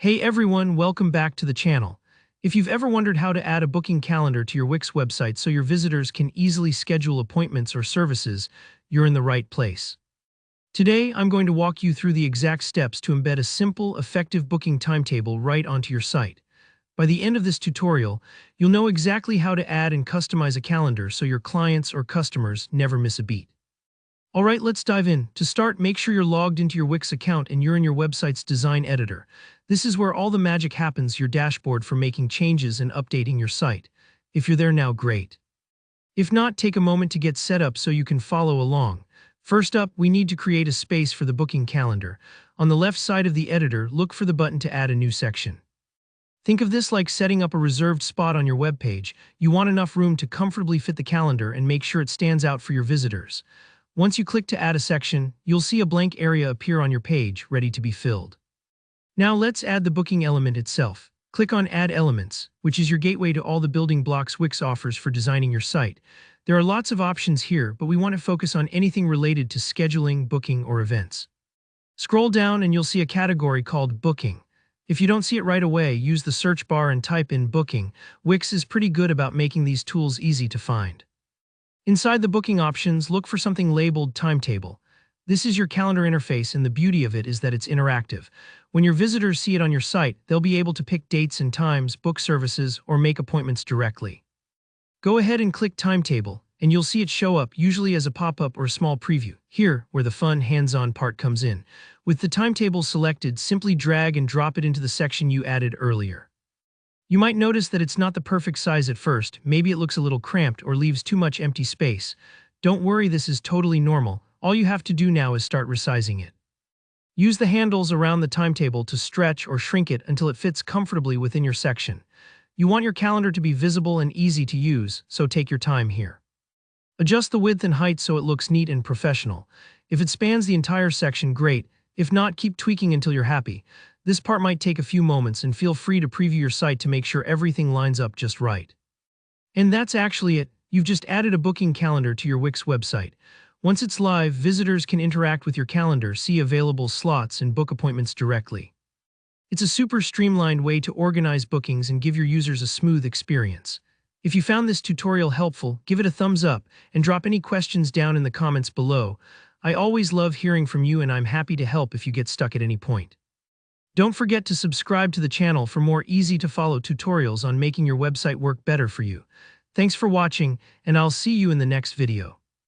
Hey everyone, welcome back to the channel. If you've ever wondered how to add a booking calendar to your Wix website so your visitors can easily schedule appointments or services, you're in the right place. Today, I'm going to walk you through the exact steps to embed a simple, effective booking timetable right onto your site. By the end of this tutorial, you'll know exactly how to add and customize a calendar so your clients or customers never miss a beat. Alright, let's dive in. To start, make sure you're logged into your Wix account and you're in your website's design editor. This is where all the magic happens, your dashboard for making changes and updating your site. If you're there now, great. If not, take a moment to get set up so you can follow along. First up, we need to create a space for the booking calendar. On the left side of the editor, look for the button to add a new section. Think of this like setting up a reserved spot on your web page. You want enough room to comfortably fit the calendar and make sure it stands out for your visitors. Once you click to add a section, you'll see a blank area appear on your page, ready to be filled. Now let's add the booking element itself. Click on Add Elements, which is your gateway to all the building blocks Wix offers for designing your site. There are lots of options here, but we want to focus on anything related to scheduling, booking, or events. Scroll down and you'll see a category called Booking. If you don't see it right away, use the search bar and type in Booking. Wix is pretty good about making these tools easy to find. Inside the booking options, look for something labeled Timetable. This is your calendar interface, and the beauty of it is that it's interactive. When your visitors see it on your site, they'll be able to pick dates and times, book services, or make appointments directly. Go ahead and click Timetable, and you'll see it show up, usually as a pop-up or a small preview. Here, where the fun, hands-on part comes in. With the timetable selected, simply drag and drop it into the section you added earlier. You might notice that it's not the perfect size at first. Maybe it looks a little cramped or leaves too much empty space. Don't worry, this is totally normal. All you have to do now is start resizing it. Use the handles around the timetable to stretch or shrink it until it fits comfortably within your section. You want your calendar to be visible and easy to use, so take your time here. Adjust the width and height so it looks neat and professional. If it spans the entire section, great. If not, keep tweaking until you're happy. This part might take a few moments, and feel free to preview your site to make sure everything lines up just right. And that's actually it. You've just added a booking calendar to your Wix website. Once it's live, visitors can interact with your calendar, see available slots, and book appointments directly. It's a super streamlined way to organize bookings and give your users a smooth experience. If you found this tutorial helpful, give it a thumbs up and drop any questions down in the comments below. I always love hearing from you, and I'm happy to help if you get stuck at any point. Don't forget to subscribe to the channel for more easy-to-follow tutorials on making your website work better for you. Thanks for watching, and I'll see you in the next video.